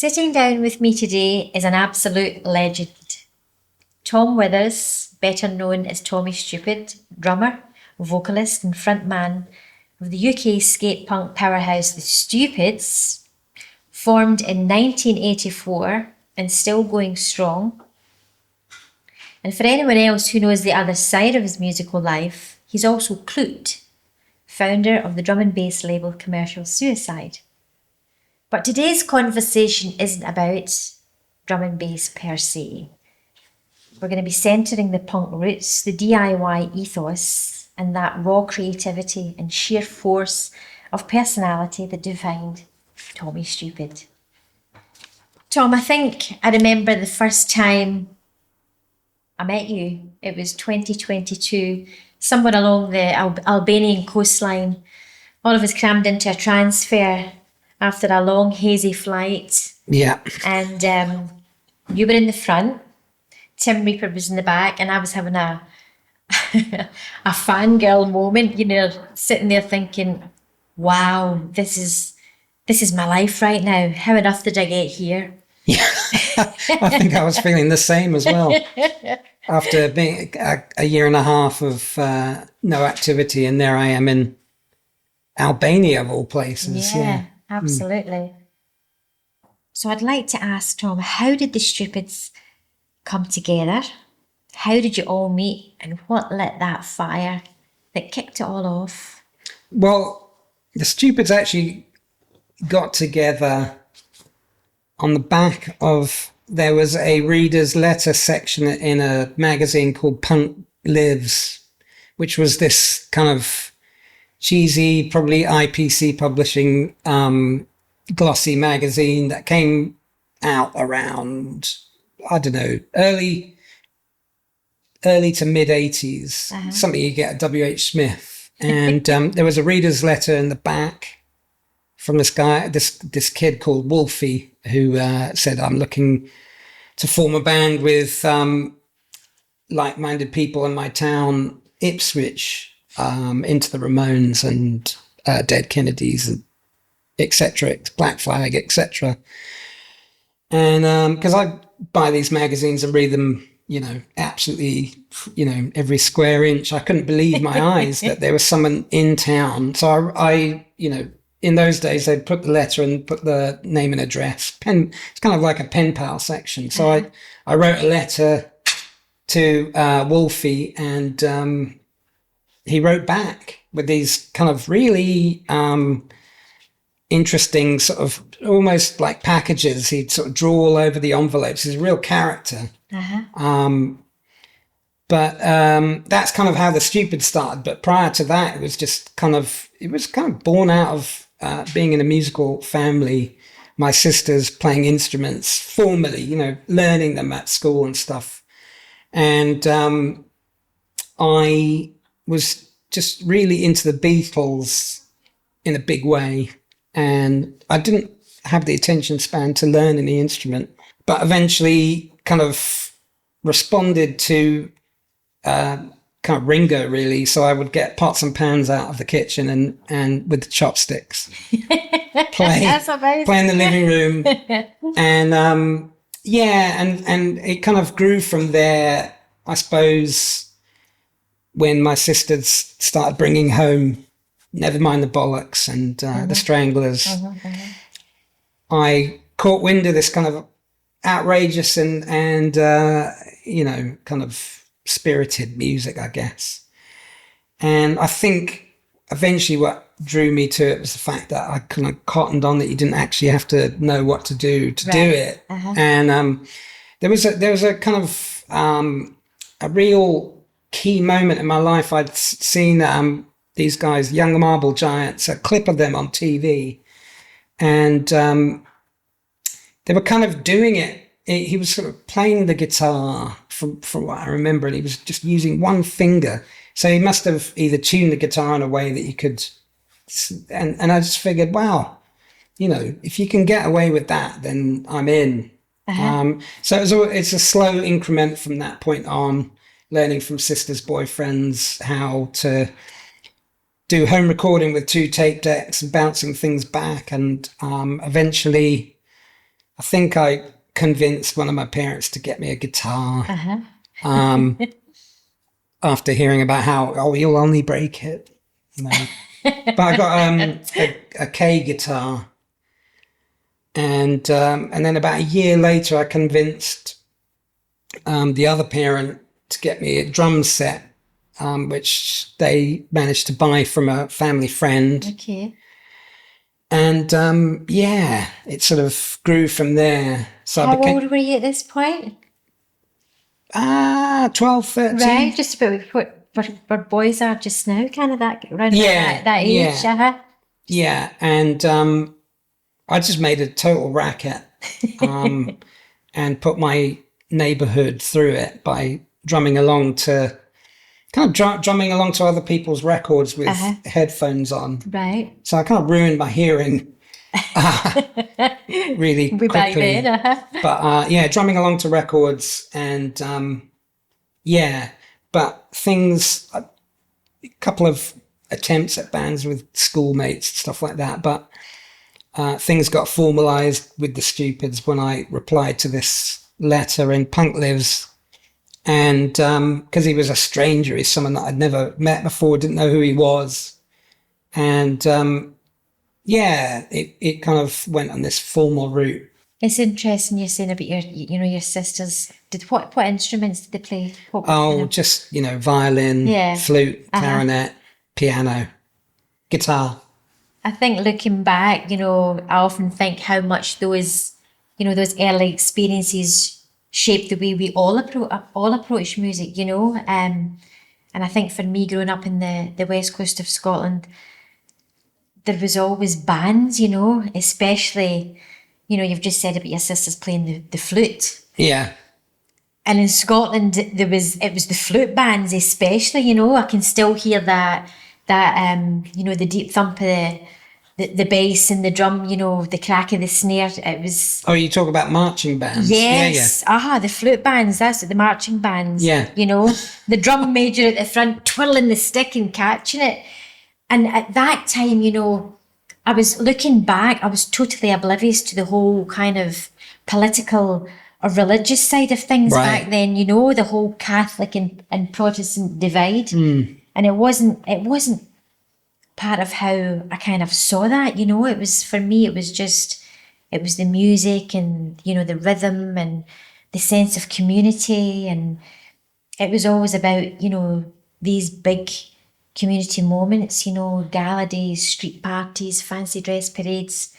Sitting down with me today is an absolute legend. Tom Withers, better known as Tommy Stupid, drummer, vocalist and frontman of the UK skate punk powerhouse The Stupids, formed in 1984 and still going strong. And for anyone else who knows the other side of his musical life, he's also Klute, founder of the drum and bass label Commercial Suicide. But today's conversation isn't about drum and bass per se. We're going to be centering the punk roots, the DIY ethos, and that raw creativity and sheer force of personality that defined Tommy Stupid. Tom, I think I remember the first time I met you. It was 2022, somewhere along the Albanian coastline. All of us crammed into a transfer after a long, hazy flight. Yeah. And you were in the front, Tim Reaper was in the back, and I was having a a fangirl moment, sitting there thinking, wow, this is my life right now. How on earth did I get here? Yeah, I think I was feeling the same as well. After being a year and a half of no activity, and there I am in Albania, of all places. Yeah. Absolutely. So I'd like to ask Tom, how did the Stupids come together? How did you all meet, and what lit that fire that kicked it all off? Well, the Stupids actually got together on the back of, there was a reader's letter section in a magazine called Punk Lives, which was this kind of cheesy, probably IPC publishing, glossy magazine that came out around, I don't know, early to mid 80s, something you get at WH Smith. And there was a reader's letter in the back from this guy, this kid called Wolfie, who said, I'm looking to form a band with like-minded people in my town, Ipswich, into the Ramones and Dead Kennedys, and etc., Black Flag, etc. And because I buy these magazines and read them, absolutely, every square inch, I couldn't believe my eyes that there was someone in town. So I in those days, they'd put the letter and put the name and address. It's kind of like a pen pal section. So I wrote a letter to Wolfie, and he wrote back with these kind of really interesting sort of almost like packages. He'd sort of draw all over the envelopes. He's a real character. But that's kind of how the Stupid started. But prior to that, it was kind of born out of being in a musical family. My sisters playing instruments formally, learning them at school and stuff. And I was just really into the Beatles in a big way, and I didn't have the attention span to learn any instrument, but eventually kind of responded to kind of Ringo, really. So I would get pots and pans out of the kitchen and with the chopsticks play in the living room. And and it kind of grew from there, I suppose. When my sisters started bringing home Nevermind the Bollocks and the Stranglers, I caught wind of this kind of outrageous and kind of spirited music, I guess. And I think eventually what drew me to it was the fact that I kind of cottoned on that you didn't actually have to know what to do to do it. And there was a kind of a real key moment in my life. I'd seen these guys, Young Marble Giants, a clip of them on TV, and they were kind of doing it. He was sort of playing the guitar from what I remember, and he was just using one finger. So he must have either tuned the guitar in a way that you could, and I just figured, wow, if you can get away with that, then I'm in. So it's a slow increment from that point on, learning from sisters' boyfriends how to do home recording with 2 tape decks and bouncing things back, and eventually I think I convinced one of my parents to get me a guitar. After hearing about how, you'll only break it. You know. But I got a K guitar. And then about a year later, I convinced the other parent to get me a drum set, which they managed to buy from a family friend. Okay. And it sort of grew from there. So How old were you at this point? 12, 13. Right, just about what boys are just now, kind of that around that age. Yeah. Yeah, and I just made a total racket and put my neighborhood through it by drumming along to other people's records with headphones on. Right. So I kind of ruined my hearing really quickly. Back then, But drumming along to records and but things, a couple of attempts at bands with schoolmates, stuff like that. But things got formalized with the Stupids when I replied to this letter in Punk Lives. And because he was a stranger, he's someone that I'd never met before, didn't know who he was. And it kind of went on this formal route. It's interesting you're saying about your sisters. What instruments did they play? Just, violin, flute, clarinet, piano, guitar. I think looking back, I often think how much those early experiences shaped the way we all approach music, and I think for me growing up in the west coast of Scotland, there was always bands, especially, you've just said about your sisters playing the flute. Yeah. And in Scotland, it was the flute bands especially, I can still hear that the deep thump of the bass and the drum, the crack of the snare. It was... Oh, you talk about marching bands? Yes. Yeah. The flute bands, that's it, the marching bands. Yeah. The drum major at the front twirling the stick and catching it. And at that time, I was looking back, I was totally oblivious to the whole kind of political or religious side of things back then, the whole Catholic and Protestant divide. And it wasn't part of how I kind of saw that, it was, for me, it was the music and, the rhythm and the sense of community. And it was always about, these big community moments, gala days, street parties, fancy dress parades.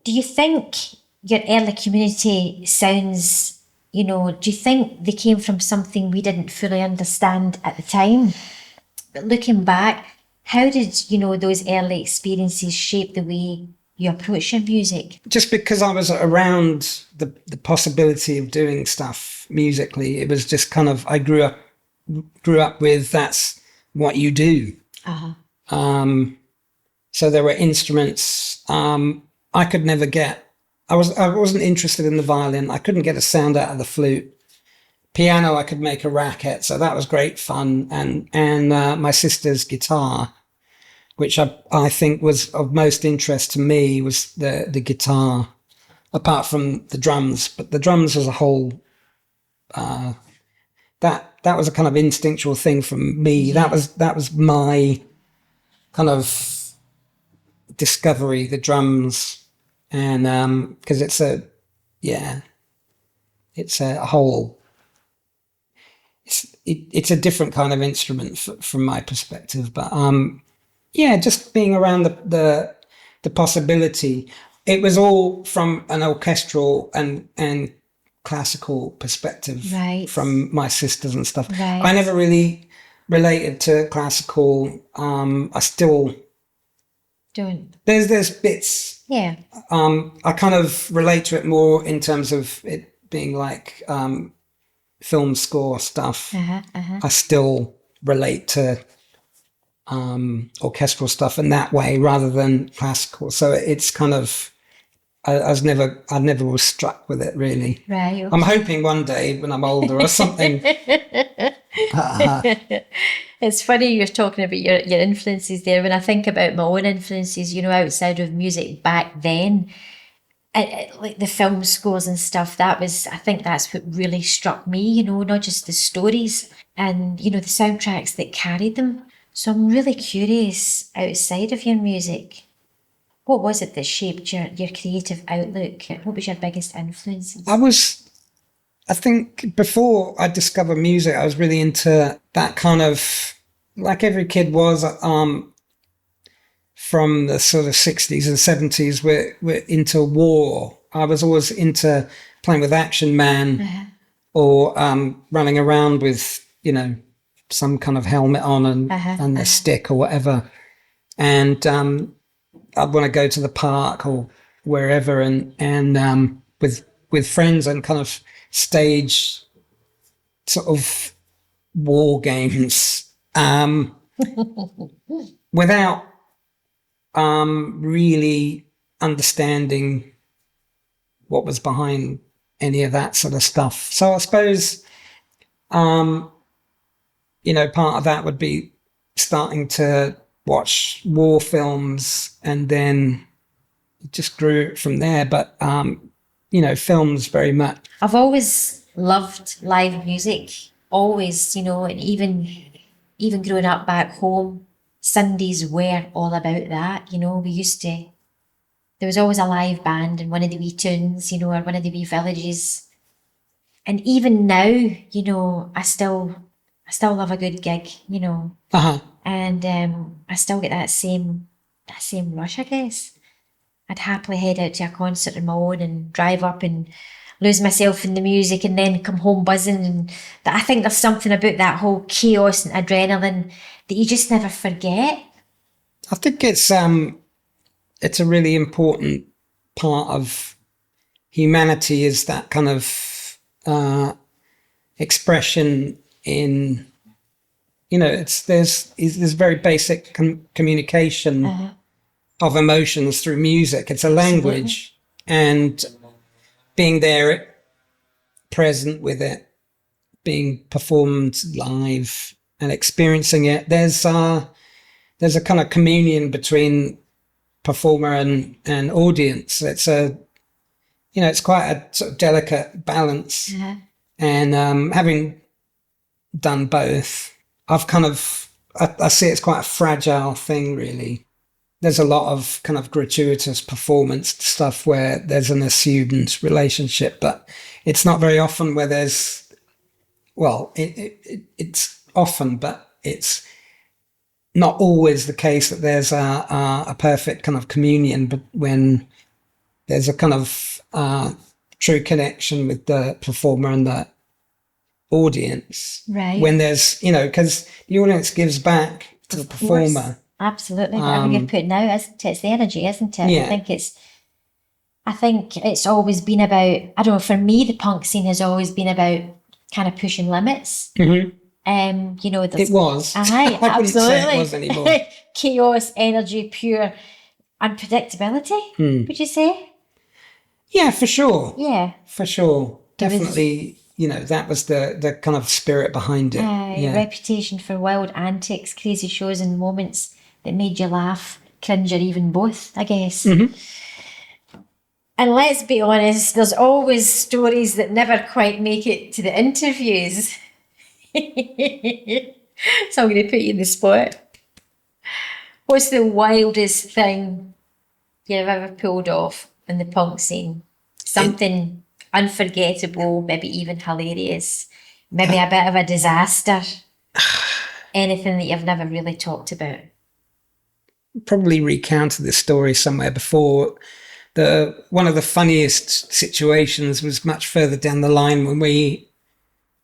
Do you think your early community sounds, do you think they came from something we didn't fully understand at the time? But looking back, how did, those early experiences shape the way you approach your music? Just because I was around the possibility of doing stuff musically, it was just kind of, I grew up with that's what you do. So there were instruments I could never get. I wasn't interested in the violin. I couldn't get a sound out of the flute. Piano, I could make a racket, so that was great fun. And my sister's guitar, which I think was of most interest to me, was the guitar, apart from the drums. But the drums as a whole, that was a kind of instinctual thing from me. Yeah. That was my kind of discovery, the drums. And because it's a whole, it's a different kind of instrument from my perspective. But just being around the possibility, it was all from an orchestral and classical perspective, right, from my sisters and stuff. Right. I never really related to classical. I still don't. There's bits. Yeah. I kind of relate to it more in terms of it being like film score stuff. I still relate to orchestral stuff in that way rather than classical. So it's kind of, I never was struck with it really. Right. Okay. I'm hoping one day when I'm older or something. It's funny you're talking about your influences there. When I think about my own influences, outside of music back then, like the film scores and stuff, I think that's what really struck me, you know, not just the stories and, you know, the soundtracks that carried them. So I'm really curious, outside of your music, what was it that shaped your creative outlook? What was your biggest influence? I think before I discovered music, I was really into that kind of, like every kid was, from the sort of 60s and 70s, we're into war. I was always into playing with Action Man or running around with, you know, some kind of helmet on and a stick or whatever. And I'd want to go to the park or wherever and with friends and kind of stage sort of war games without really understanding what was behind any of that sort of stuff. So I suppose, you know, part of that would be starting to watch war films, and then it just grew from there. But, you know, films very much. I've always loved live music, always, you know, and even growing up back home, Sundays were all about that, you know. There was always a live band in one of the wee towns, you know, or one of the wee villages. And even now, you know, I still love a good gig, you know. And I still get that same rush, I guess. I'd happily head out to a concert on my own and drive up and lose myself in the music and then come home buzzing. And I think there's something about that whole chaos and adrenaline that you just never forget. I think it's a really important part of humanity, is that kind of expression in, you know, there's very basic communication of emotions through music. It's a language. And being there, present with it, being performed live and experiencing it, there's a kind of communion between performer and audience. It's it's quite a sort of delicate balance. And having done both, I've kind of, I see it's quite a fragile thing, really. There's a lot of kind of gratuitous performance stuff where there's an assumed relationship, but it's not very often where there's, well, it's often, but it's not always the case that there's a perfect kind of communion, but when there's a kind of true connection with the performer and the audience. Right. When there's, you know, because the audience gives back to the performer. Absolutely. Whatever you're putting out, isn't it? It's the energy, isn't it? Yeah. I think it's always been about, I don't know, for me, the punk scene has always been about kind of pushing limits. Mm-hmm. You know, it was. Aye, I wouldn't absolutely. say it was anymore. Chaos, energy, pure unpredictability, would you say? Yeah, for sure. Yeah. For sure. Definitely, you know, that was the kind of spirit behind it. Yeah. Reputation for wild antics, crazy shows and moments that made you laugh, cringe, or even both, I guess. Mm-hmm. And let's be honest, there's always stories that never quite make it to the interviews. So I'm going to put you in the spot. What's the wildest thing you've ever pulled off in the punk scene? Something unforgettable, maybe even hilarious, maybe a bit of a disaster. Anything that you've never really talked about? Probably recounted this story somewhere before. One of the funniest situations was much further down the line when we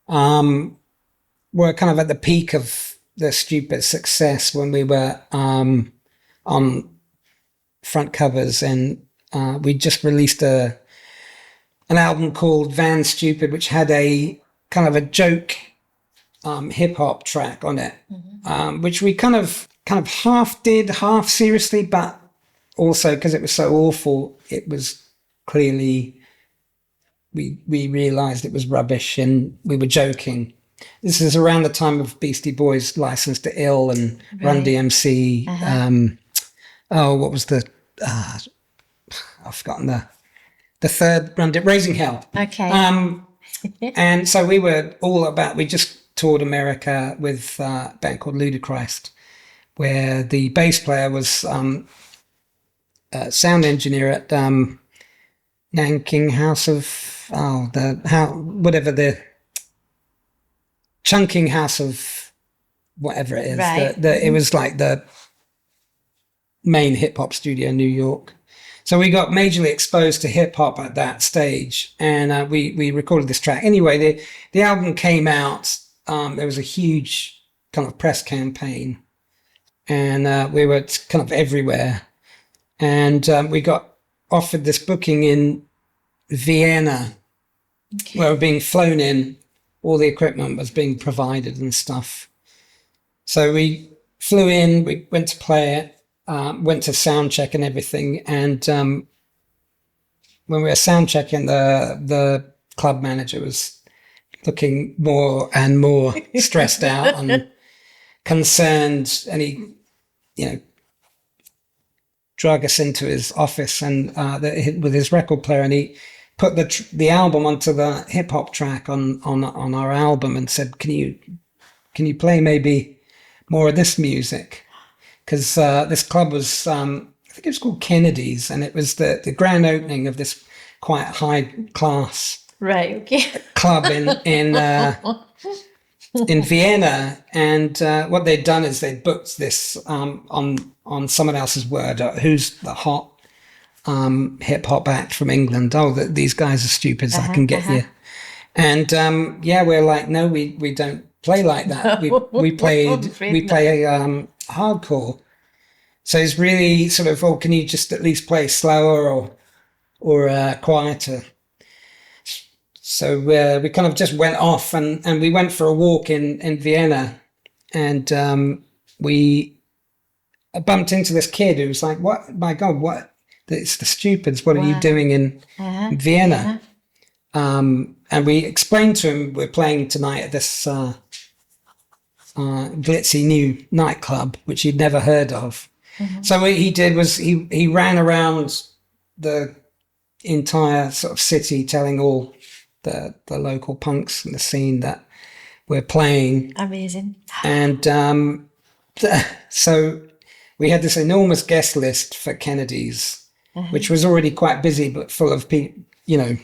were kind of at the peak of the Stupid success, when we were on front covers, and we just released an album called Van Stupid, which had a kind of a joke hip hop track on it, which we kind of half did, half seriously, but also because it was so awful, it was clearly, we realized it was rubbish and we were joking. This is around the time of Beastie Boys' License to Ill and Run DMC. What was the, I've forgotten the third run, Raising Hell. Okay. And so we just toured America with a band called Ludacris, where the bass player was a sound engineer at Nanking House of the Chunking House of whatever it is. Right. It was like the main hip hop studio in New York. So we got majorly exposed to hip hop at that stage, and we recorded this track. Anyway, the album came out. There was a huge kind of press campaign, and we were kind of everywhere. And we got offered this booking in Vienna, where we were being flown in. All the equipment was being provided and stuff. So we flew in. We went to play it. Went to sound check and everything, and when we were sound checking, the club manager was looking more and more stressed out and concerned, and he, drug us into his office and with his record player, and he put the album onto the hip hop track on our album and said, "Can you play maybe more of this music?" Because this club was, I think it was called Kennedy's, and it was the grand opening of this quite high class club in Vienna. And what they'd done is they'd booked this on someone else's word. Who's the hot hip hop act from England? Oh, these guys are stupid. I can get you. And we're like, no, we don't play like that. We play hardcore. So it's really sort of, can you just at least play slower or quieter? So we kind of just went off and we went for a walk in Vienna, and we bumped into this kid who was like, "What? My God, what? It's the Stupids. What are you doing in Vienna?" And we explained to him we're playing tonight at this glitzy new nightclub, which he'd never heard of. So what he did was he ran around the entire sort of city telling all the local punks in the scene that we're playing. Amazing. And so we had this enormous guest list for Kennedy's, which was already quite busy, but full of people, Euro,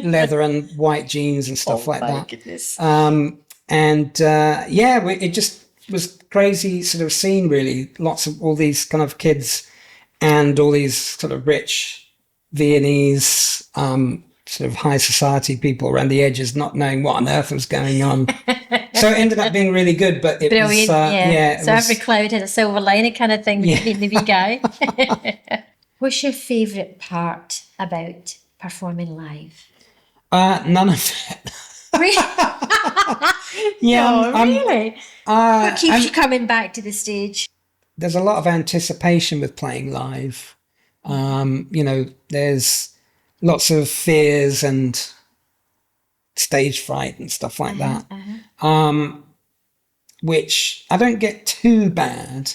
leather and white jeans and stuff like that. Goodness. It just was crazy sort of scene, really. Lots of all these kind of kids and all these sort of rich Viennese, sort of high society people around the edges, not knowing what on earth was going on. So it ended up being really good, but it brilliant, was, so every cloud had a silver lining kind of thing with the wee guy. What's your favourite part about performing live? None of it. Really? Really? What keeps you coming back to the stage? There's a lot of anticipation with playing live. There's lots of fears and stage fright and stuff like that, which I don't get too bad.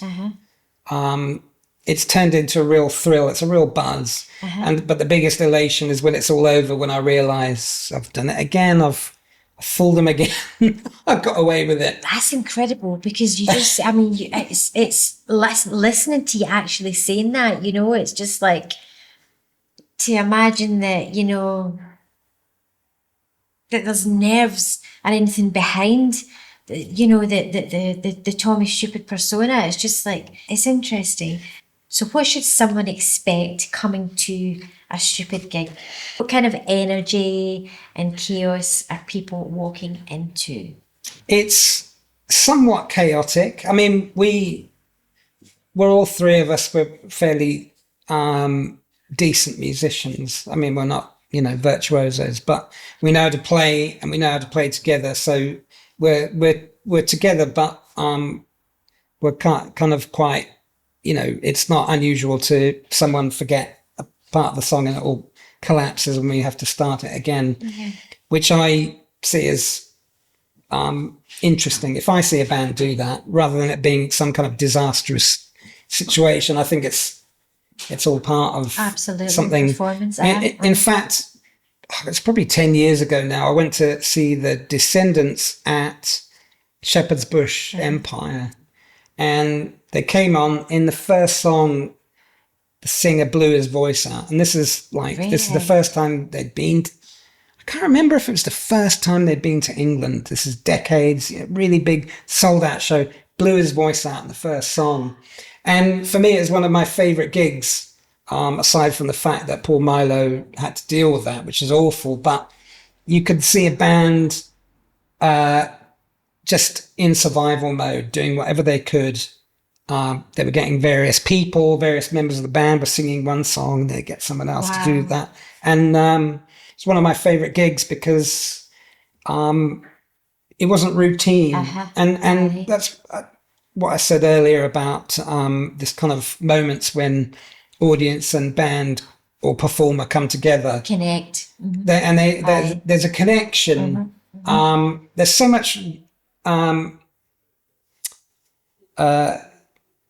It's turned into a real thrill. It's a real buzz. But the biggest elation is when it's all over, when I realise I've done it again. I've fooled them again. I've got away with it. That's incredible, because you just, it's listening to you actually saying that, it's just like to imagine that, that there's nerves and anything behind, the Tommy Stupid persona. It's just like, it's interesting. So what should someone expect coming to a Stupid gig? What kind of energy and chaos are people walking into? It's somewhat chaotic. I mean, we're all three of us were fairly decent musicians. I mean, we're not, virtuosos, but we know how to play and we know how to play together. So we're together, but we're kind of quite, it's not unusual to someone forget a part of the song and it all collapses and we have to start it again, which I see as interesting. If I see a band do that, rather than it being some kind of disastrous situation. I think it's all part of Absolutely. something. Performance. In fact, it's probably 10 years ago now. I went to see the Descendants at Shepherd's Bush Empire, and they came on. In the first song, the singer blew his voice out, and this is the first time they'd been. I can't remember if it was the first time they'd been to England. This is decades, really big sold out show. Blew his voice out in the first song, and for me, it was one of my favourite gigs. Aside from the fact that Paul Milo had to deal with that, which is awful, but you could see a band just in survival mode, doing whatever they could. They were getting various members of the band were singing one song, they'd get someone else to do that. And it's one of my favourite gigs because it wasn't routine. And that's what I said earlier about this kind of moments when audience and band or performer come together, connect, there's a connection. There's so much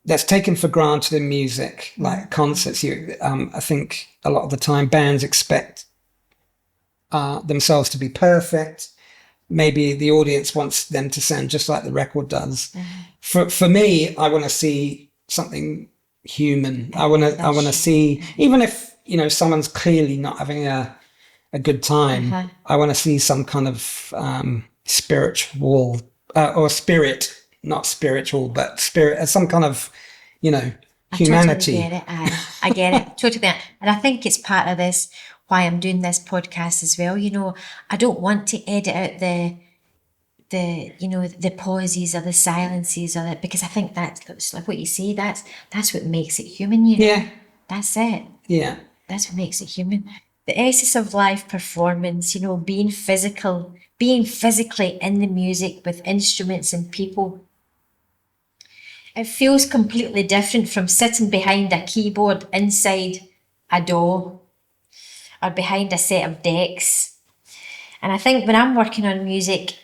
that's taken for granted in music, like concerts. I think a lot of the time bands expect themselves to be perfect. Maybe the audience wants them to sound just like the record does. For me, I want to see something human. I want to see, even if someone's clearly not having a good time, I want to see some kind of spiritual or spirit, not spiritual, but spirit, some kind of humanity. I totally get it. I get it totally. And I think it's part of this why I'm doing this podcast as well. I don't want to edit out the pauses or the silences because I think that's like what you say, that's what makes it human. That's it. That's what makes it human. The essence of live performance, being physically in the music with instruments and people. It feels completely different from sitting behind a keyboard inside a DAW or behind a set of decks. And I think when I'm working on music,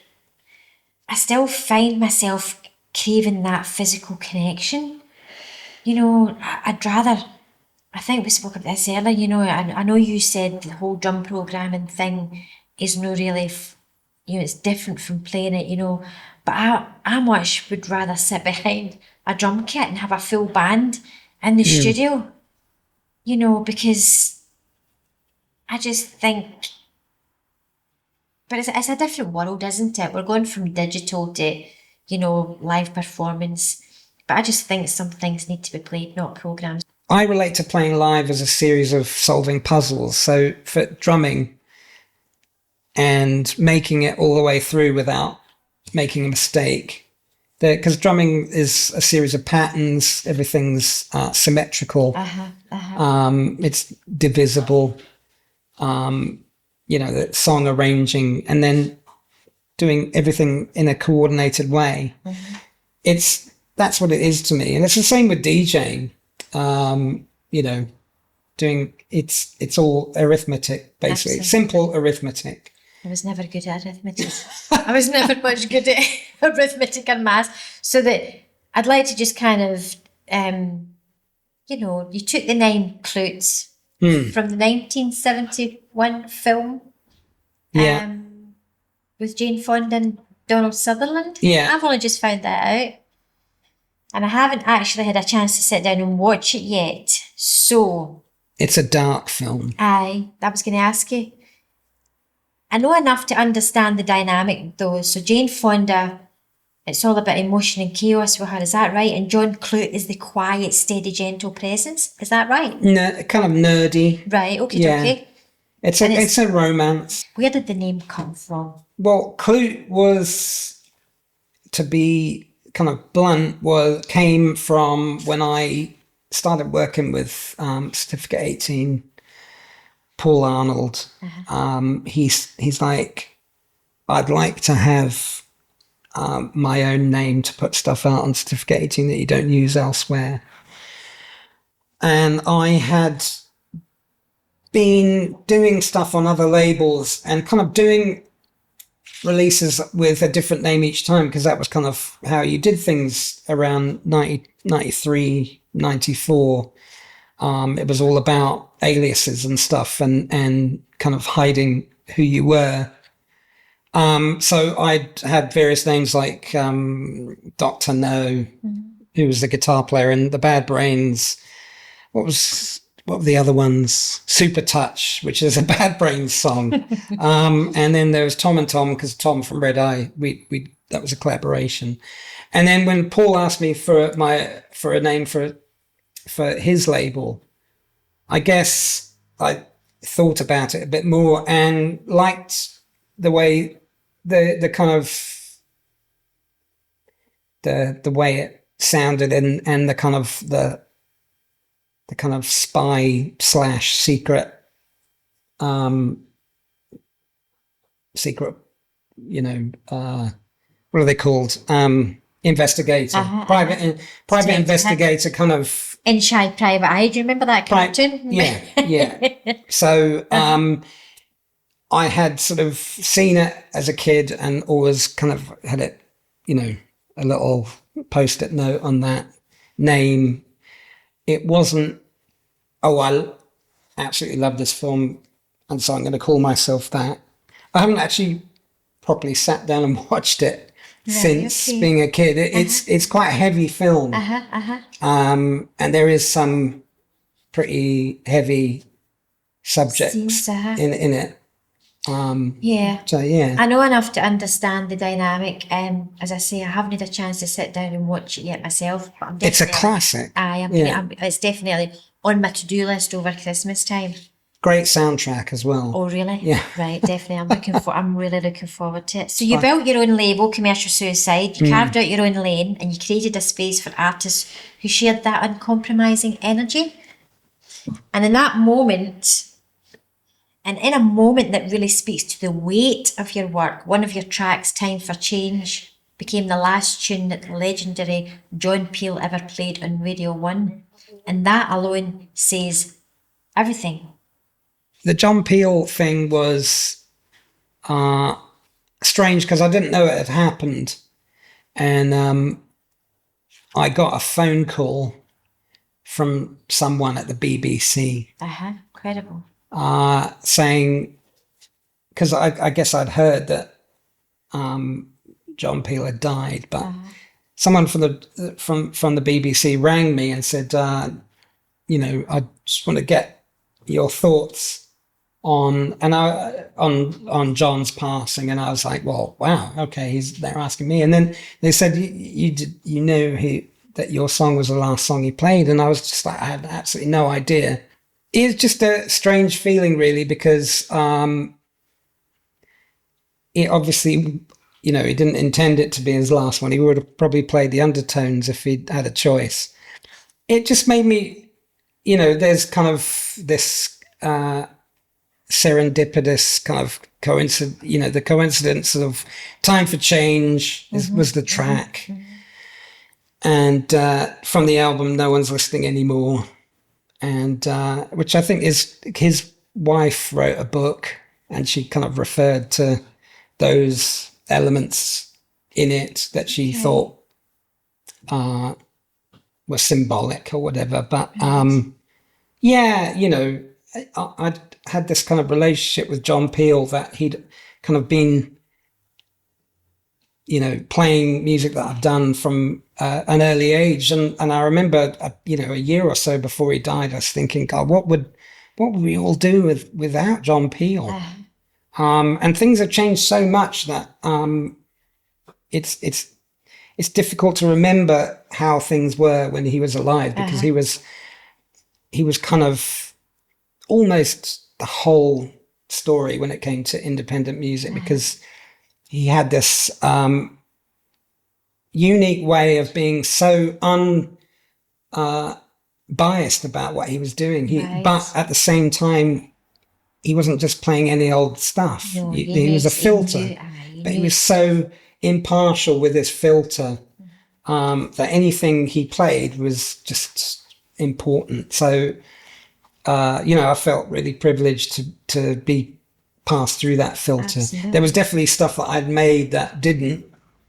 I still find myself craving that physical connection. I think we spoke about this earlier, I know you said the whole drum programming thing is no really, it's different from playing it, but I much would rather sit behind a drum kit and have a full band in the studio, because I just think, but it's a different world, isn't it? We're going from digital to, live performance. But I just think some things need to be played, not programmed. I relate to playing live as a series of solving puzzles. So for drumming and making it all the way through without making a mistake, because drumming is a series of patterns, everything's symmetrical, it's divisible. The song arranging and then doing everything in a coordinated way. That's what it is to me. And it's the same with DJing, doing it's all arithmetic, basically. Absolutely. Simple arithmetic. I was never good at arithmetic. I was never much good at arithmetic and maths. So that I'd like to just kind of, you took the name Klute from the 1971 film with Jane Fonda and Donald Sutherland. I've only just found that out. And I haven't actually had a chance to sit down and watch it yet. So... It's a dark film. I was going to ask you. I know enough to understand the dynamic though. So Jane Fonda, it's all about emotion and chaos with her. Is that right? And John Klute is the quiet, steady, gentle presence. Is that right? No, kind of nerdy. Right, okay. It's a romance. Where did the name come from? Well, Klute was, to be kind of blunt, came from when I started working with Certificate 18, Paul Arnold. He's like, I'd like to have my own name to put stuff out on Certificate 18 that you don't use elsewhere. And I had been doing stuff on other labels and kind of doing releases with a different name each time, because that was kind of how you did things around 93, '94. It was all about aliases and stuff, and kind of hiding who you were. So I had various names like Dr. No, who was the guitar player, and the Bad Brains. What were the other ones? Super Touch, which is a Bad Brains song. And then there was Tom and Tom, because Tom from Red Eye, we that was a collaboration. And then when Paul asked me for a name for his label, I guess I thought about it a bit more and liked the way the kind of the way it sounded, and the kind of the kind of spy / secret, what are they called? Investigator, private investigator, kind of Inside Private Eye. Do you remember that cartoon? Yeah. So I had sort of seen it as a kid and always kind of had it, a little post-it note on that name. It wasn't, I absolutely love this film, and so I'm going to call myself that. I haven't actually properly sat down and watched it since being a kid. It's quite a heavy film. And there is some pretty heavy subjects in it. So yeah, I know enough to understand the dynamic. As I say, I haven't had a chance to sit down and watch it yet myself, but it's a classic. It's definitely on my to-do list over Christmas time. Great soundtrack as well. Oh really? Yeah. Right, definitely. I'm really looking forward to it. So you built your own label, Commercial Suicide. You carved out your own lane, and you created a space for artists who shared that uncompromising energy. And in that moment, and in a moment that really speaks to the weight of your work, one of your tracks, Time for Change, became the last tune that the legendary John Peel ever played on Radio 1. And that alone says everything. The John Peel thing was strange because I didn't know it had happened. And I got a phone call from someone at the BBC. Incredible. Saying, because I guess I'd heard that John Peel had died, but someone from the BBC rang me and said, I just want to get your thoughts on John's passing. And I was like, well, wow, okay, they're asking me. And then they said, you know that your song was the last song he played, and I was just like, I had absolutely no idea. It's just a strange feeling, really, because it obviously, he didn't intend it to be his last one. He would have probably played the Undertones if he'd had a choice. It just made me, there's kind of this serendipitous kind of coincidence, the coincidence of Time for Change was the track. And from the album, No One's Listening Anymore. And which I think is his wife wrote a book, and she kind of referred to those elements in it that she thought were symbolic or whatever. But I'd had this kind of relationship with John Peel that he'd kind of been, playing music that I've done from an early age. And I remember, a year or so before he died, I was thinking, God, what would we all do without John Peel? And things have changed so much that it's difficult to remember how things were when he was alive, because he was kind of almost the whole story when it came to independent music, because he had this unique way of being so unbiased about what he was doing. But at the same time, he wasn't just playing any old stuff. No, he was a filter, but he was so impartial with his filter that anything he played was just important. So, I felt really privileged to be passed through that filter. Absolutely. There was definitely stuff that I'd made that didn't,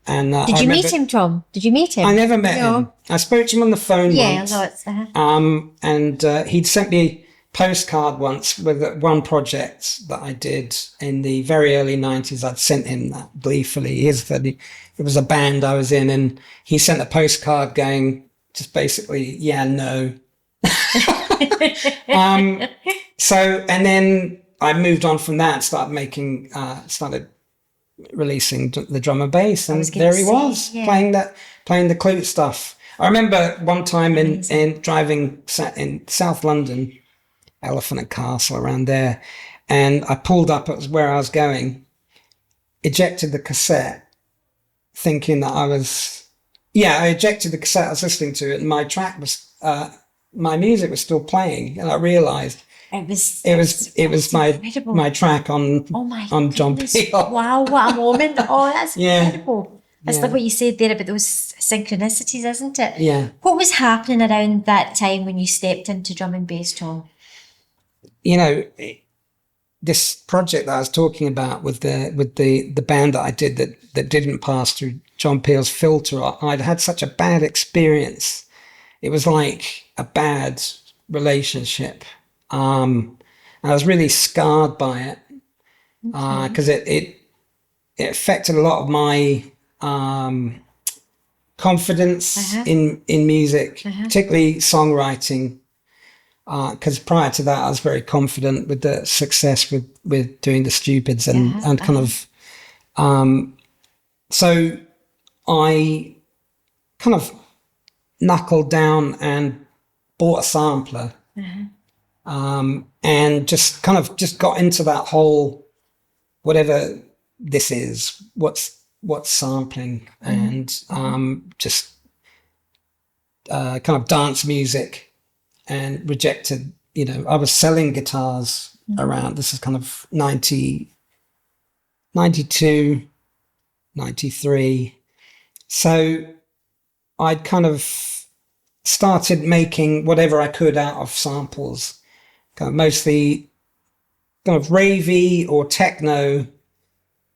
And Did you meet him, Tom? Did you meet him? I never met him. I spoke to him on the phone once. Lots. And he'd sent me a postcard once with one project that I did in the very early 90s. I'd sent him that gleefully. It was a band I was in, and he sent a postcard going just basically, yeah, no. So, and then I moved on from that, started releasing the drum and bass, and there he was playing the Klute stuff. I remember one time in driving in South London, Elephant and Castle, around there, and I pulled up at where I was going, ejected the cassette, thinking that I ejected the cassette I was listening to, and my track was my music was still playing, and I realised it was my track on John Peel. Wow, what a moment! Oh, that's incredible. That's like what you said there about those synchronicities, isn't it? Yeah. What was happening around that time when you stepped into drum and bass, Tom? You know, this project that I was talking about with the band that I did that didn't pass through John Peel's filter. I'd had such a bad experience. It was like a bad relationship. I was really scarred by it because it affected a lot of my confidence in music, particularly songwriting. Because prior to that, I was very confident with the success with doing the Stupids and kind of. So I kind of knuckled down and bought a sampler. And just got into that whole, whatever this is, what's sampling, and just kind of dance music, and rejected, I was selling guitars around, this is kind of 90, 92, 93. So I'd kind of started making whatever I could out of samples, kind of mostly kind of ravey or techno,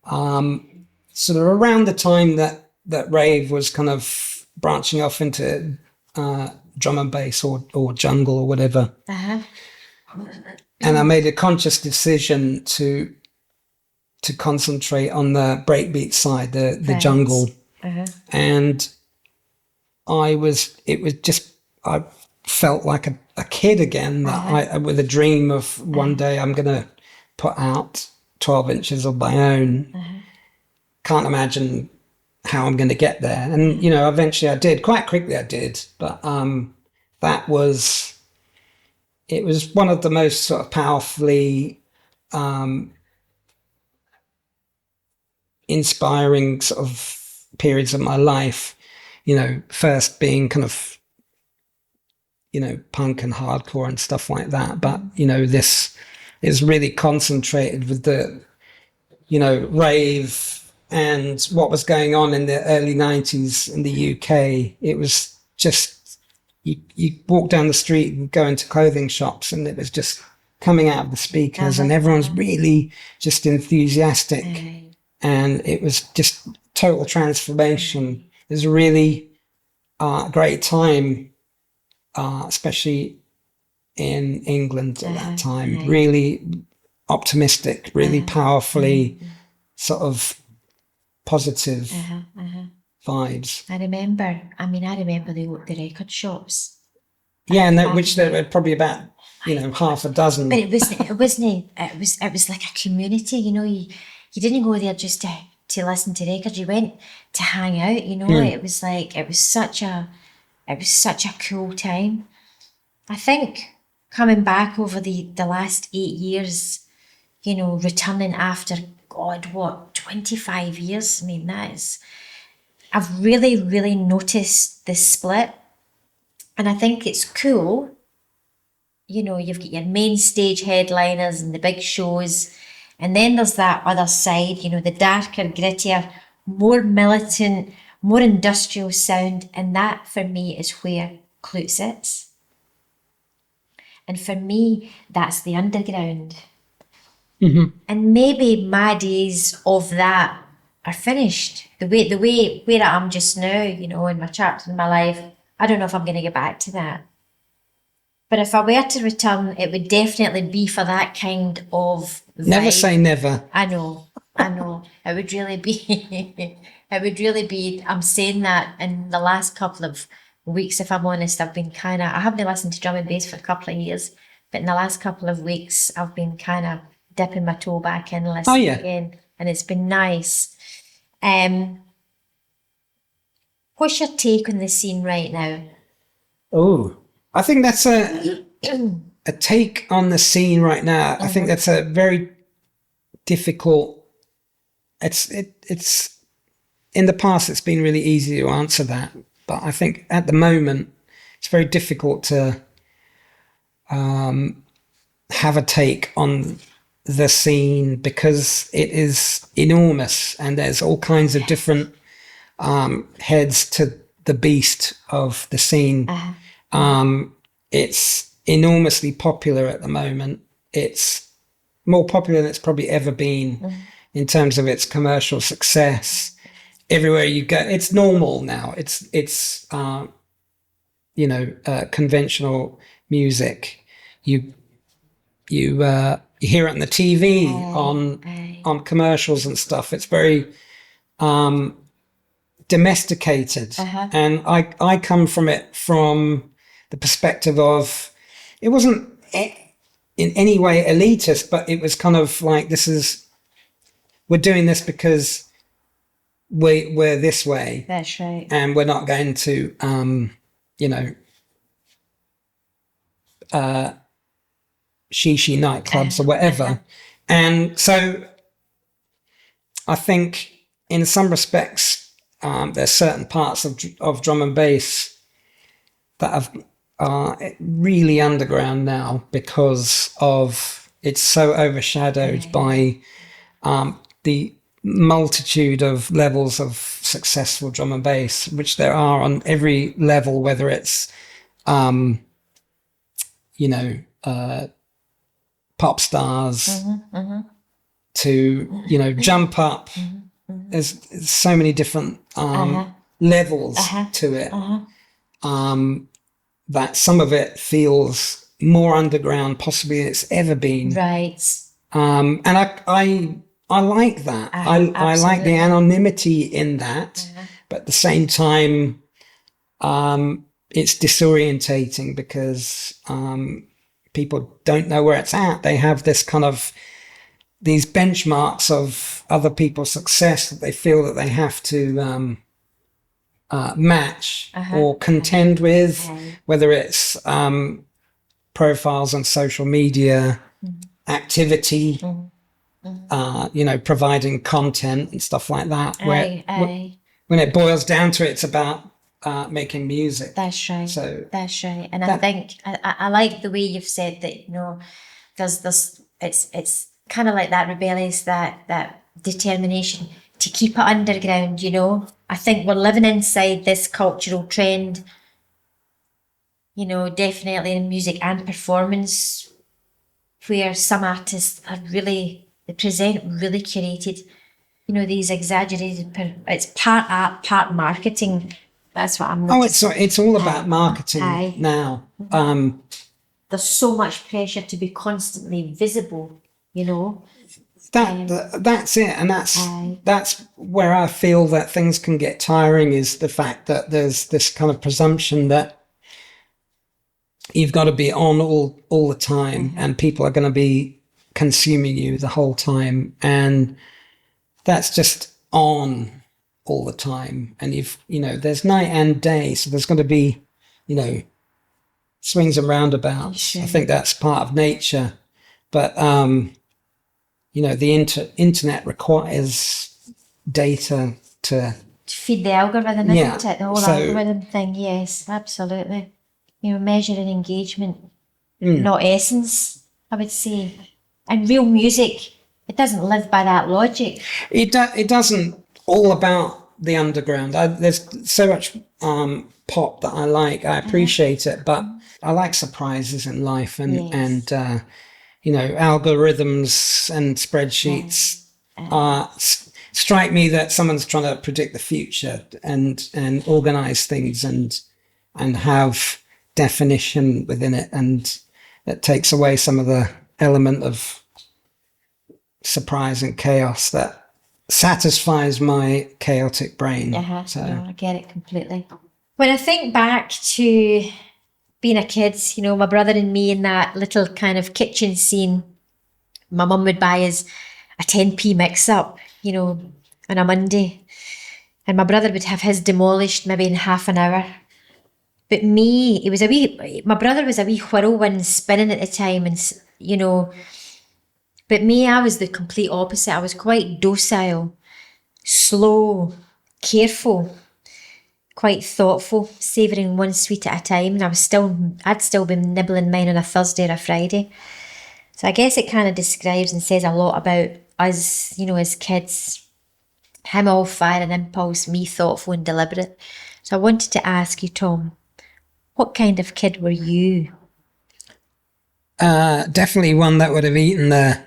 sort of around the time that rave was kind of branching off into drum and bass or jungle or whatever. And I made a conscious decision to concentrate on the breakbeat side, the jungle. And I felt like a kid again, that with a dream of one day I'm going to put out 12 inches of my own. Can't imagine how I'm going to get there. And, eventually I did, quite quickly I did. But it was one of the most sort of powerfully inspiring sort of periods of my life, first being kind of, punk and hardcore and stuff like that. But, this is really concentrated with the, rave and what was going on in the early 90s in the UK. It was just, you walk down the street and go into clothing shops, and it was just coming out of the speakers, and everyone's really just enthusiastic. And it was just total transformation. It was a really great time, especially in England at that time. Really optimistic, really powerfully sort of positive vibes. I remember the record shops. Yeah, and which there were probably about half a dozen. But it was like a community. You didn't go there just to listen to records. You went to hang out. It was such a cool time. I think coming back over the last 8 years, returning after, God, what, 25 years? I mean, I've really, really noticed the split. And I think it's cool. You've got your main stage headliners and the big shows. And then there's that other side, the darker, grittier, more militant, more industrial sound. And that, for me, is where Klute sits. And for me, that's the underground. And maybe my days of that are finished. The way where I am just now, you know, in my chapter in my life, I don't know if I'm going to get back to that. But if I were to return, it would definitely be for that kind of vibe. Never say never. I know. It would really be, it would really be, I'm saying that in the last couple of weeks, if I'm honest, I haven't listened to drum and bass for a couple of years, but in the last couple of weeks, I've been kind of dipping my toe back in and listening again, and it's been nice. What's your take on the scene right now? Oh, I think that's a take on the scene right now. I think that's a very difficult. It's in the past it's been really easy to answer that, but I think at the moment it's very difficult to have a take on the scene because it is enormous and there's all kinds of different heads to the beast of the scene. It's enormously popular at the moment. It's more popular than it's probably ever been in terms of its commercial success. Everywhere you go, it's normal now. It's conventional music. You hear it on the TV, on commercials and stuff. It's very domesticated, and I come from it from the perspective of it wasn't in any way elitist, but it was kind of like we're doing this because we're this way. That's right. And we're not going to shishi nightclubs or whatever. And so I think in some respects there's certain parts of drum and bass that are really underground now because of it's so overshadowed by the multitude of levels of successful drum and bass, which there are on every level, whether it's pop stars to jump up. There's so many different levels to it that some of it feels more underground possibly than it's ever been. Right. And I like that. I like the anonymity in that, but at the same time, it's disorientating because people don't know where it's at. They have this kind of these benchmarks of other people's success that they feel that they have to match or contend with, whether it's profiles on social media, activity, providing content and stuff like that. When it boils down to it, it's about making music. That's right. So that's right. And I think I like the way you've said that. There's this. It's kind of like that rebellious, that determination to keep it underground. I think we're living inside this cultural trend. Definitely in music and performance, where some artists are they present really curated, these exaggerated, it's part art, part marketing. That's what I'm noticing. It's all about marketing now. There's so much pressure to be constantly visible, That's it. And that's where I feel that things can get tiring, is the fact that there's this kind of presumption that you've got to be on all the time and people are going to be consuming you the whole time, and that's just on all the time. And there's night and day, so there's going to be swings and roundabouts. Sure. I think that's part of nature, but the internet requires data to feed the algorithm, isn't it? The whole algorithm thing. Yes, absolutely. Measuring engagement, not essence, I would say. And real music, it doesn't live by that logic. It doesn't. All about the underground. There's so much pop that I like. I appreciate it, but I like surprises in life and algorithms and spreadsheets are strike me that someone's trying to predict the future and organize things and have definition within it, and it takes away some of the element of surprise and chaos that satisfies my chaotic brain. So no, I get it completely. When I think back to being a kid, you know, my brother and me in that little kind of kitchen scene, my mum would buy us a 10p mix-up, you know, on a Monday. And my brother would have his demolished maybe in half an hour. But me, my brother was a wee whirlwind spinning at the time, and, you know, but me, I was the complete opposite. I was quite docile, slow, careful, quite thoughtful, savouring one sweet at a time. And I'd still be nibbling mine on a Thursday or a Friday. So I guess it kind of describes and says a lot about us, you know, as kids. Him all fire and impulse, me thoughtful and deliberate. So I wanted to ask you, Tom, what kind of kid were you? Definitely one that would have eaten the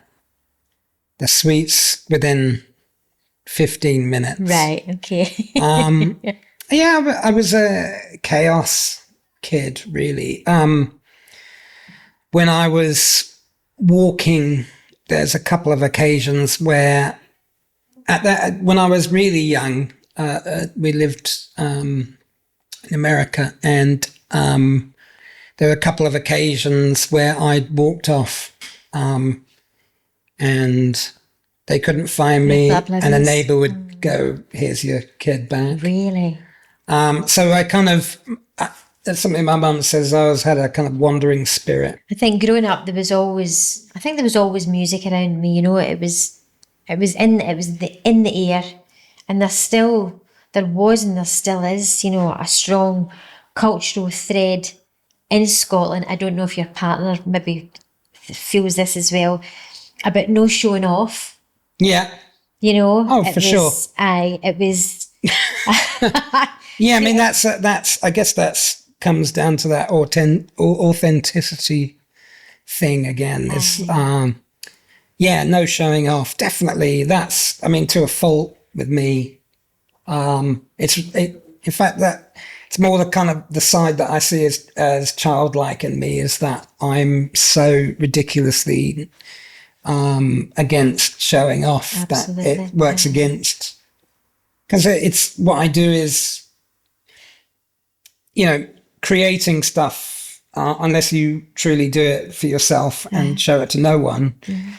sweets within 15 minutes. Right, okay. Yeah, I was a chaos kid, really. When I was walking, there's a couple of occasions where when I was really young, we lived in America, and there were a couple of occasions where I'd walked off and they couldn't find me, and a neighbour would go, "Here's your kid back." Really? So I kind of, that's something my mum says, I always had a kind of wandering spirit. I think growing up, there was always music around me, you know, it was in the air, and there was and there still is, you know, a strong cultural thread in Scotland. I don't know if your partner maybe feels this as well, about no showing off. Yeah. You know? Oh, for sure. It was... Yeah, I mean, that's I guess that's comes down to that authenticity thing again. Is no showing off. Definitely, that's, I mean, to a fault with me. In fact, that it's more the kind of the side that I see as childlike in me, is that I'm so ridiculously against showing off. Absolutely. That it works against, because it's what I do is, you know, creating stuff, unless you truly do it for yourself and show it to no one,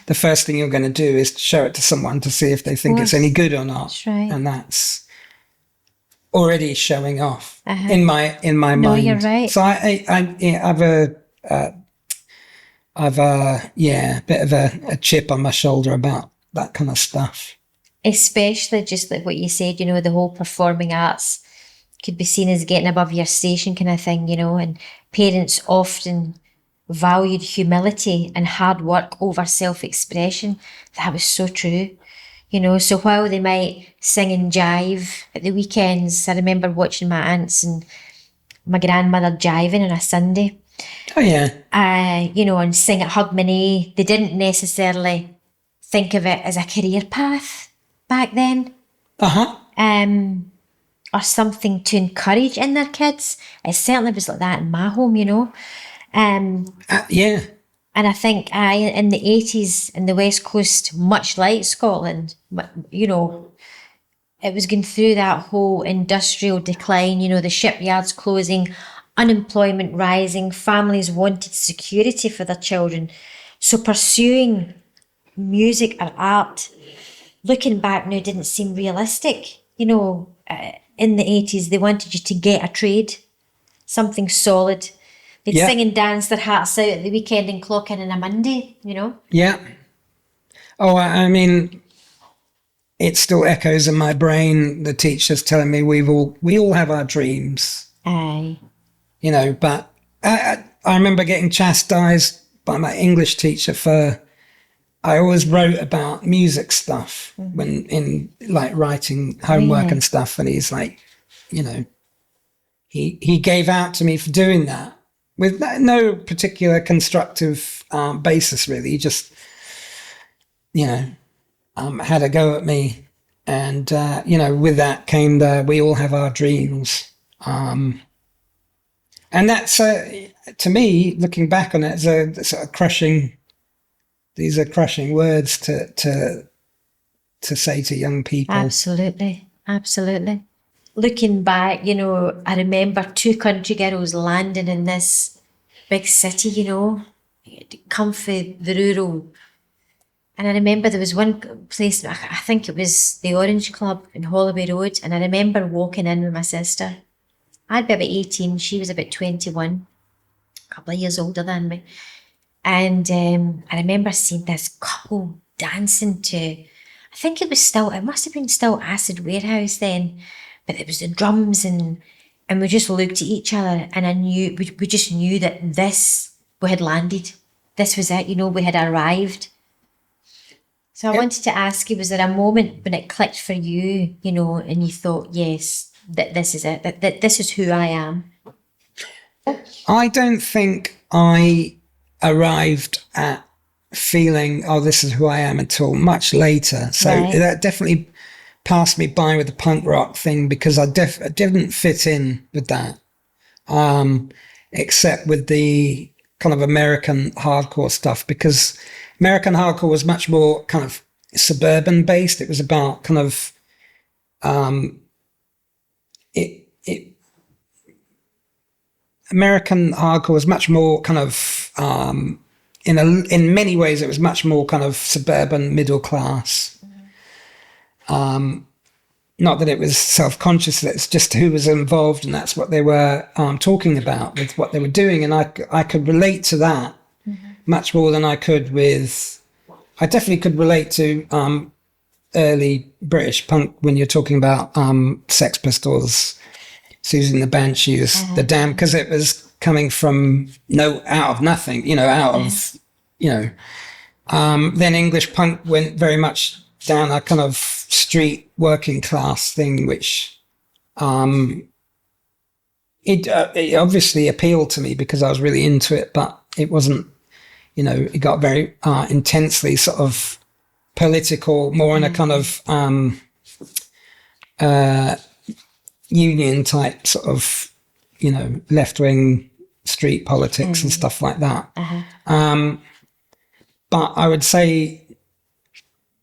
the first thing you're going to do is show it to someone to see if they think it's any good or not. That's right. And that's already showing off in my mind. No, you're right. So I have a bit of a chip on my shoulder about that kind of stuff. Especially just like what you said, you know, the whole performing arts could be seen as getting above your station kind of thing, you know, and parents often valued humility and hard work over self-expression. That was so true, you know. So while they might sing and jive at the weekends, I remember watching my aunts and my grandmother jiving on a Sunday. Oh, yeah. You know, and sing at Hogmanay. They didn't necessarily think of it as a career path back then. Or something to encourage in their kids. It certainly was like that in my home, you know. Yeah. And I think in the 80s in the West Coast, much like Scotland, you know, it was going through that whole industrial decline, you know, the shipyards closing, unemployment rising, families wanted security for their children. So pursuing music or art, looking back now, didn't seem realistic. You know, in the 80s, they wanted you to get a trade, something solid. They'd sing and dance their hearts out at the weekend and clock in on a Monday, you know? Yeah. Oh, I mean, it still echoes in my brain, the teachers telling me we all have our dreams. Aye. You know, but I remember getting chastised by my English teacher for, I always wrote about music stuff when in like writing homework and stuff. And he's like, you know, he gave out to me for doing that with no particular constructive basis, really. He just, you know, had a go at me. And, with that came We All Have Our Dreams. And that's, to me, looking back on it, is a sort of these are crushing words to say to young people. Absolutely. Looking back, I remember two country girls landing in this big city, come for the rural. And I remember there was one place, I think it was the Orange Club in Holloway Road, and I remember walking in with my sister. I'd be about 18, she was about 21, a couple of years older than me. And I remember seeing this couple dancing to, I think it must have been still Acid Warehouse then, but it was the drums and we just looked at each other, and we just knew that we had landed. This was it, we had arrived. So I wanted to ask you, was there a moment when it clicked for you, and you thought, yes, that this is it, that this is who I am? I don't think I arrived at feeling, oh, this is who I am, until much later. So that definitely passed me by with the punk rock thing, because I didn't fit in with that, except with the kind of American hardcore stuff, because American hardcore was much more kind of suburban based. It was about kind of American hardcore was much more kind of in many ways it was much more kind of suburban middle class. Not that it was self-conscious, it's just who was involved, and that's what they were talking about with what they were doing, and I could relate to that much more than I could with. I definitely could relate to early British punk when you're talking about Sex Pistols, Susie and the Banshees, The Damned, because it was coming from out of nothing, then English punk went very much down a kind of street working class thing, which it obviously appealed to me because I was really into it, but it wasn't, it got very intensely sort of political, more in a kind of union type sort of, left-wing street politics and stuff like that. But I would say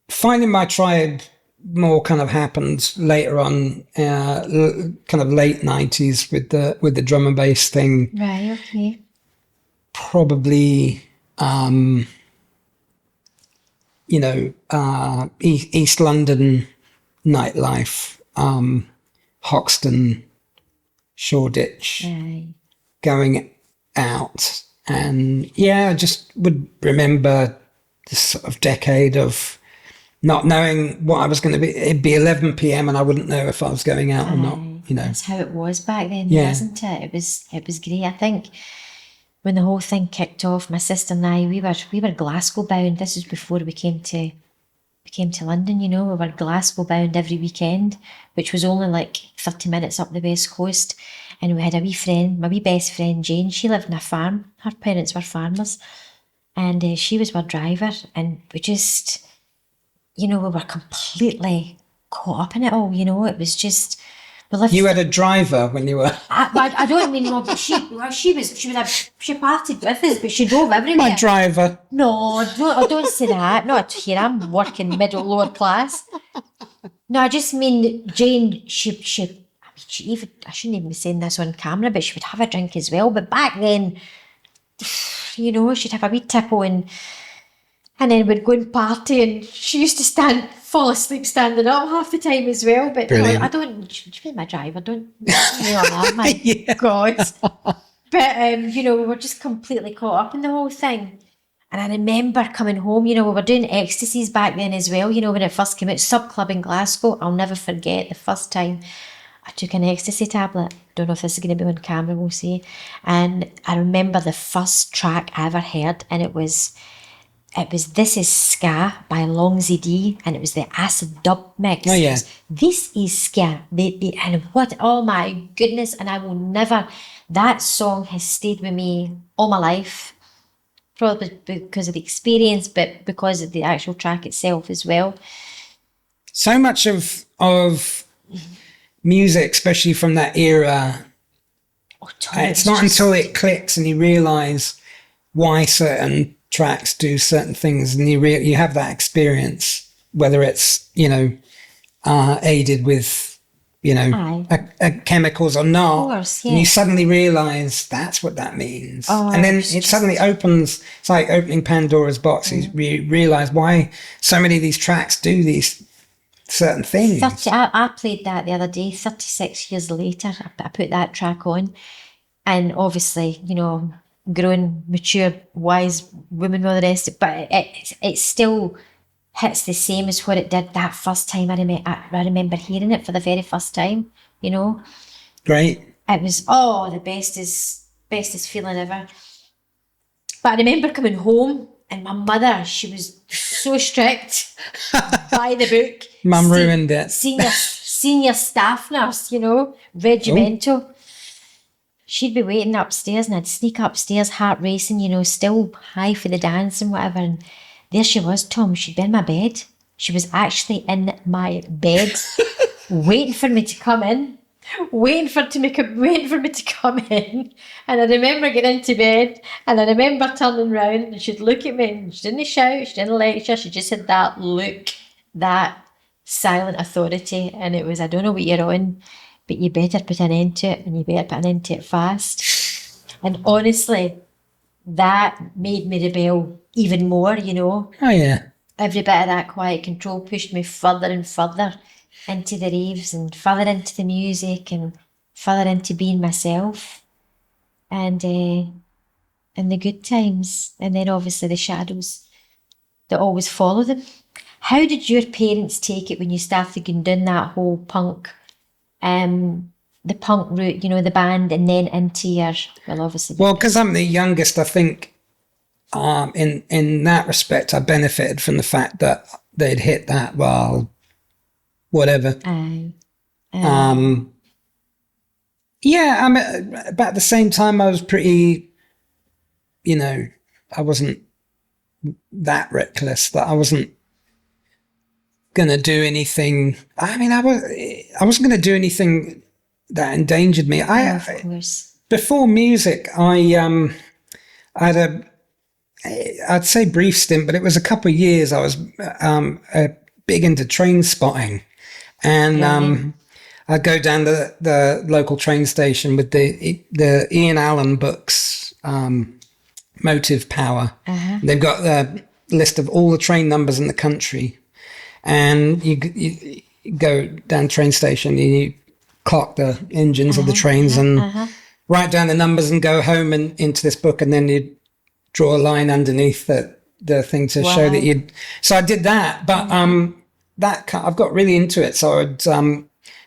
finding my tribe more kind of happened later on, kind of late 90s with the drum and bass thing. Right, okay. Probably, East London nightlife, Hoxton, Shoreditch, going out. And I just would remember this sort of decade of not knowing what I was going to be. It'd be 11 p.m. and I wouldn't know if I was going out or not. That's how it was back then, wasn't it? It was great. I think when the whole thing kicked off, my sister and I, we were Glasgow bound. This was before we came to London. We were Glasgow bound every weekend, which was only like 30 minutes up the west coast. And we had a wee friend, my wee best friend Jane. She lived in a farm. Her parents were farmers, and she was our driver. And we just, we were completely caught up in it all. It was just. You had a driver when you were. I don't mean no, but she partied with us, but she drove everywhere. My driver. No, don't say that. Not here. I'm working lower class. No, I just mean Jane. She even, I shouldn't even be saying this on camera, but she would have a drink as well. But back then, she'd have a wee tipple and then we'd go and party, and she used to fall asleep standing up half the time as well. But brilliant. No, I don't. She was my driver. Don't that, my God. But we were just completely caught up in the whole thing. And I remember coming home. We were doing ecstasies back then as well. When it first came out, Sub Club in Glasgow. I'll never forget the first time I took an ecstasy tablet. Don't know if this is going to be on camera, we'll see. And I remember the first track I ever heard, and it was This Is Ska by Long ZD, and it was the acid dub mix. Oh, yeah. This is Ska. And what, oh my goodness, and I will never, that song has stayed with me all my life, probably because of the experience, but because of the actual track itself as well. so much of music, especially from that era, it's not until it clicks and you realize why certain tracks do certain things, and you have that experience, whether it's, you know, aided with, you know, chemicals or not. Of course, yeah. And you suddenly realize that's what that means. And then it suddenly opens, it's like opening Pandora's box. You realize why so many of these tracks do these certain things. I played that the other day, 36 years later. I put that track on, and obviously, you know, grown, mature, wise woman, all the rest, but it still hits the same as what it did that first time. I remember hearing it for the very first time, you know. Great. It was, the bestest feeling ever. But I remember coming home, and my mother, she was so strict by the book. Mum ruined it. Senior staff nurse, you know, regimental. Oh. She'd be waiting upstairs, and I'd sneak upstairs, heart racing, you know, still high for the dance and whatever. And there she was, Tom. She'd be in my bed. She was actually in my bed, waiting for me to come in, waiting for me to come in. And I remember getting into bed, and I remember turning round, and she'd look at me, and she didn't shout, she didn't lecture, she just had that look, that silent authority. And it was, I don't know what you're on, but you better put an end to it, and you better put an end to it fast. And honestly, that made me rebel even more, you know. Oh, yeah. Every bit of that quiet control pushed me further and further into the raves, and further into the music, and further into being myself. And the good times, and then obviously the shadows that always follow them. How did your parents take it when you started going down that whole punk, the punk route, you know, the band, and then into your, obviously. Well, because I'm the youngest, I think in that respect, I benefited from the fact that they'd hit that, whatever. Yeah, I mean, about the same time, I was pretty, you know, I wasn't that reckless that I wasn't gonna do anything. I mean, I wasn't gonna do anything that endangered me. Of course. Before music, I had I'd say brief stint, but it was a couple of years. I was big into train spotting, and I'd go down the local train station with the Ian Allen books, Motive Power. They've got a list of all the train numbers in the country, and you go down the train station and you clock the engines of the trains and write down the numbers and go home and into this book, and then you draw a line underneath the thing to show that you'd. So I did that, but I've got really into it. So I'd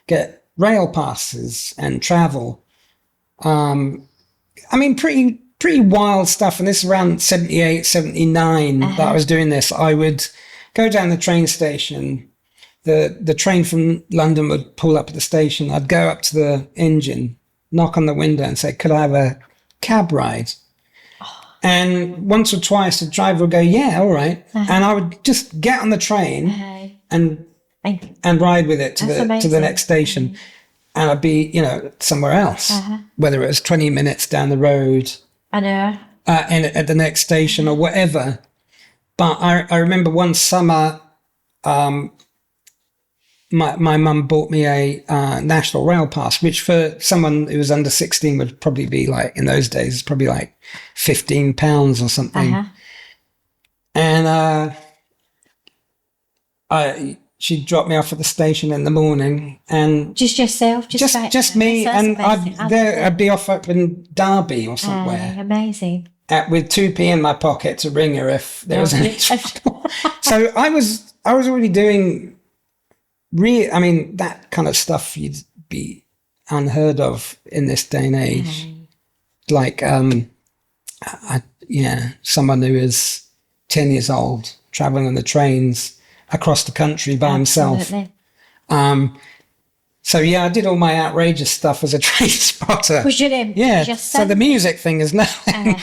get rail passes and travel. I mean, pretty wild stuff. And this is around 78, 79 that I was doing this. I would go down the train station. The train from London would pull up at the station. I'd go up to the engine, knock on the window and say, could I have a cab ride? And once or twice the driver would go, yeah, all right. And I would just get on the train and ride with it to the next station. And I'd be, you know, somewhere else, whether it was 20 minutes down the road, an hour, at the next station or whatever. But I remember one summer, my mum bought me a National Rail Pass, which for someone who was under 16 would probably be like, in those days, probably like £15 or something. And she dropped me off at the station in the morning, and just yourself, just me, and I'd be off up in Derby or somewhere. Amazing. With 2p in my pocket to ring her if there was any trouble. So I was already doing. I mean, that kind of stuff you'd be unheard of in this day and age. Like, someone who is 10 years old traveling on the trains across the country by himself. So yeah, I did all my outrageous stuff as a train spotter. Was your name? Yeah. So the music thing is nothing.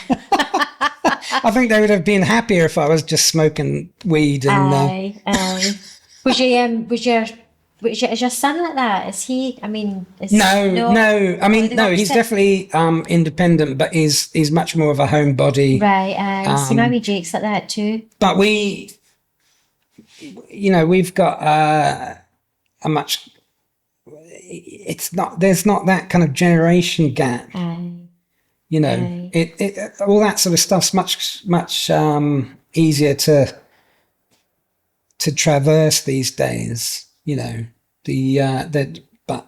I think they would have been happier if I was just smoking weed and Is your son like that? Is he? I mean, No. I mean, they no. got He's sick. definitely independent, but he's much more of a homebody. Right. See, my wee Jake's like that too. But we've got a much. It's not. There's not that kind of generation gap. Aye. It all that sort of stuff's much easier to traverse these days. But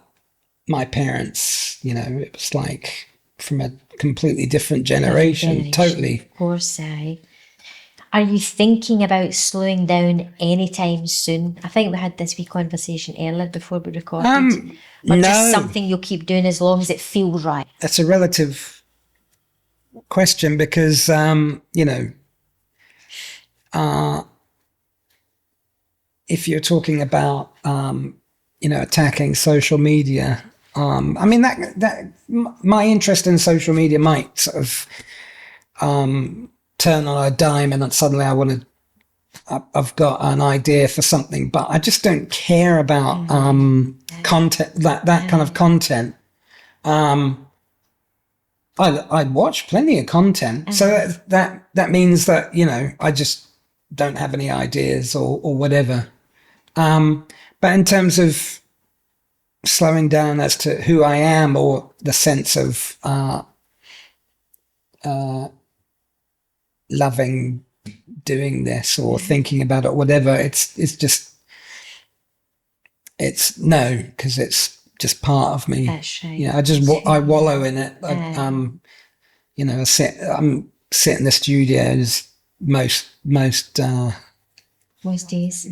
my parents, it was like from a completely different generation. Totally. Of course, aye. Are you thinking about slowing down anytime soon? I think we had this wee conversation earlier before we recorded. Or just No, something you'll keep doing as long as it feels right. that's a relative question because if you're talking about attacking social media, I mean that my interest in social media might sort of turn on a dime and then suddenly I've got an idea for something, but I just don't care about content, that kind of content. I watch plenty of content, so that means that I just don't have any ideas or whatever. But in terms of slowing down as to who I am or the sense of loving doing this or thinking about it, whatever, it's no, because it's just part of me. That's right. I wallow in it. I'm sit in the studios most Most days.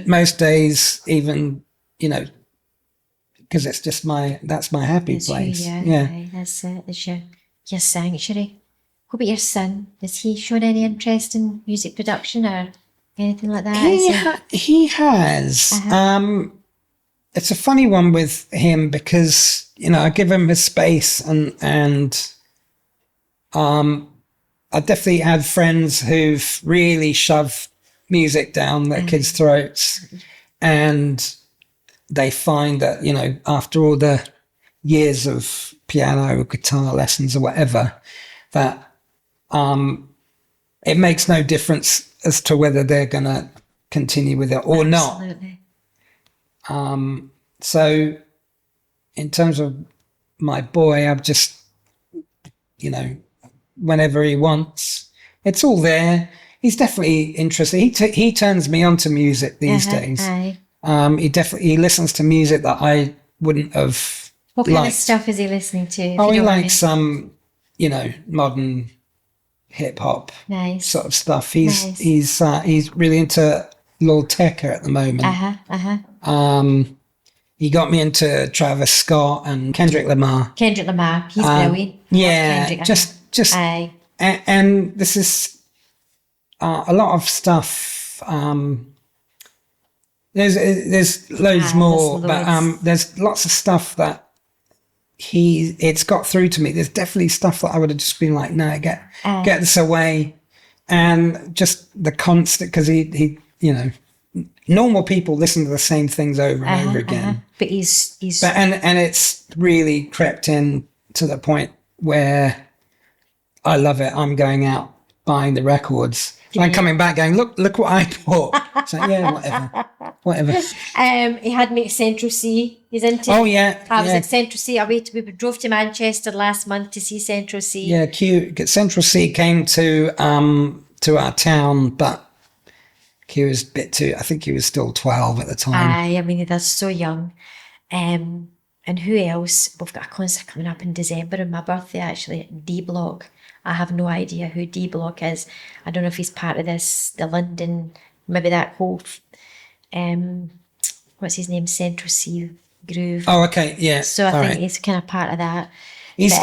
most days, even because it's just that's my happy It's place. who you are. Aye, that's it. It's your sanctuary. What about your son? Has he shown any interest in music production or anything like that? He has. It's a funny one with him because I give him his space and I definitely had friends who've really shoved music down their kids' throats, and they find that after all the years of piano or guitar lessons or whatever, that it makes no difference as to whether they're going to continue with it or Absolutely. not. So in terms of my boy, I've just, whenever he wants, it's all there. He's definitely interested. He turns me on to music these days. Aye. He listens to music that I wouldn't have What kind liked. of stuff is he listening to? He likes some, modern hip hop Nice. sort of stuff. He's really into Lil Tecca at the moment. He got me into Travis Scott and Kendrick Lamar. Kendrick Lamar, he's brilliant. Yeah, Kendrick, just aye. and this is a lot of stuff. There's loads more, there's but loads. there's lots of stuff that it's got through to me. There's definitely stuff that I would have just been like, no, get this away, and just the constant, because he normal people listen to the same things over and over again, But he's and it's really crept in to the point where I love it. I'm going out buying the records. I'm coming back going, look what I bought. So yeah, whatever. he had me at Central C. He's into. Oh yeah, I was at Central C. We drove to Manchester last month to see Central C. Yeah, Central C came to our town, but he was a bit too. I think he was still 12 at the time. Aye, I mean that's so young. And who else? We've got a concert coming up in December on my birthday actually at D Block. I have no idea who D Block is. I don't know if he's part of the London, maybe that whole what's his name, Central C Groove. Oh, okay, yeah. So I think he's kind of part of that. He's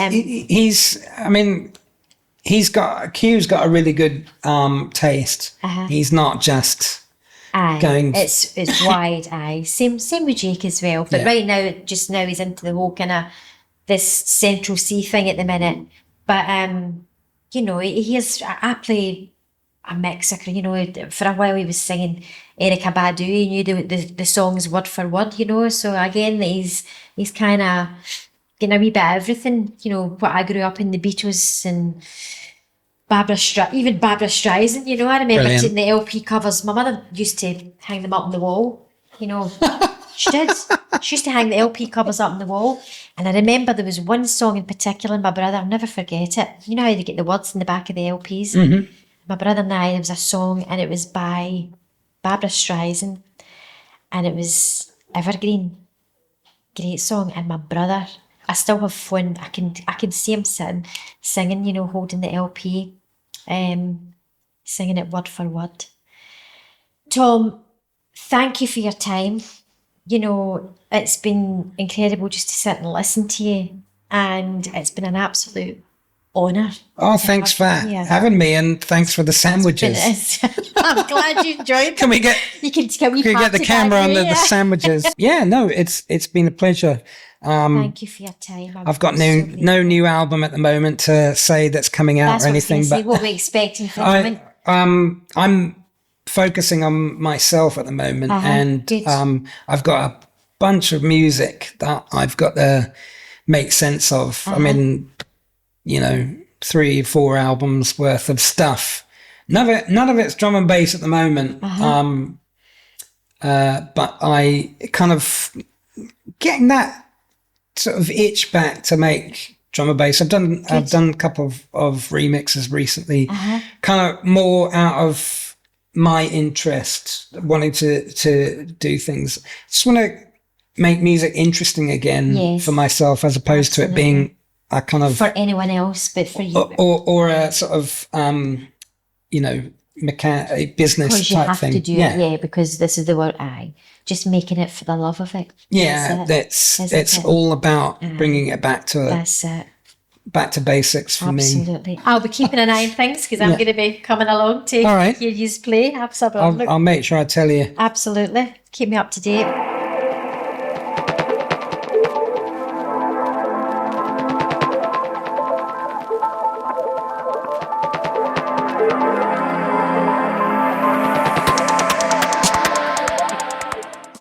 Q's got a really good taste. He's not just going. It's wide. Aye, same with Jake as well. But right now, just now, he's into the whole kind of this Central C thing at the minute. But he is. I play a mix. For a while he was singing Erykah Badu, he knew the songs word for word, you know. So again, he's kind of getting a wee bit of everything, you know, what I grew up in, the Beatles and even Barbara Streisand, you know. I remember Brilliant. taking the LP covers. My mother used to hang them up on the wall, you know. She did. She used to hang the LP covers up on the wall. And I remember there was one song in particular, my brother, I'll never forget it. You know how they get the words in the back of the LPs? Mm-hmm. My brother and I, there was a song and it was by Barbara Streisand and it was Evergreen. Great song. And my brother, I still have fun. I can see him singing, you know, holding the LP, singing it word for word. Tom, thank you for your time. You know, it's been incredible just to sit and listen to you, and it's been an absolute honour. Oh, thanks for having me, and thanks for the sandwiches. I'm glad you enjoyed them. Can we get the camera on the sandwiches? Yeah, no, it's been a pleasure. Thank you for your time. I've got no new album at the moment to say that's coming out or anything. But what we're expecting for the moment. I'm focusing on myself at the moment, and I've got a bunch of music that I've got to make sense of. I mean, you know, 3-4 albums worth of stuff. None of it's drum and bass at the moment. But I kind of getting that sort of itch back to make drum and bass. I've done a couple of remixes recently, kind of more out of my interest, wanting to do things. Just want to make music interesting again for myself, as opposed to it being a kind of for anyone else, but for you, or a sort of you know, a business type thing. To do it, because this is the word. Just making it for the love of it. It's all about bringing it back to that's it. Back to basics for me. Absolutely. I'll be keeping an eye on things because I'm going to be coming along to hear you play. Absolutely. I'll make sure I tell you. Absolutely. Keep me up to date.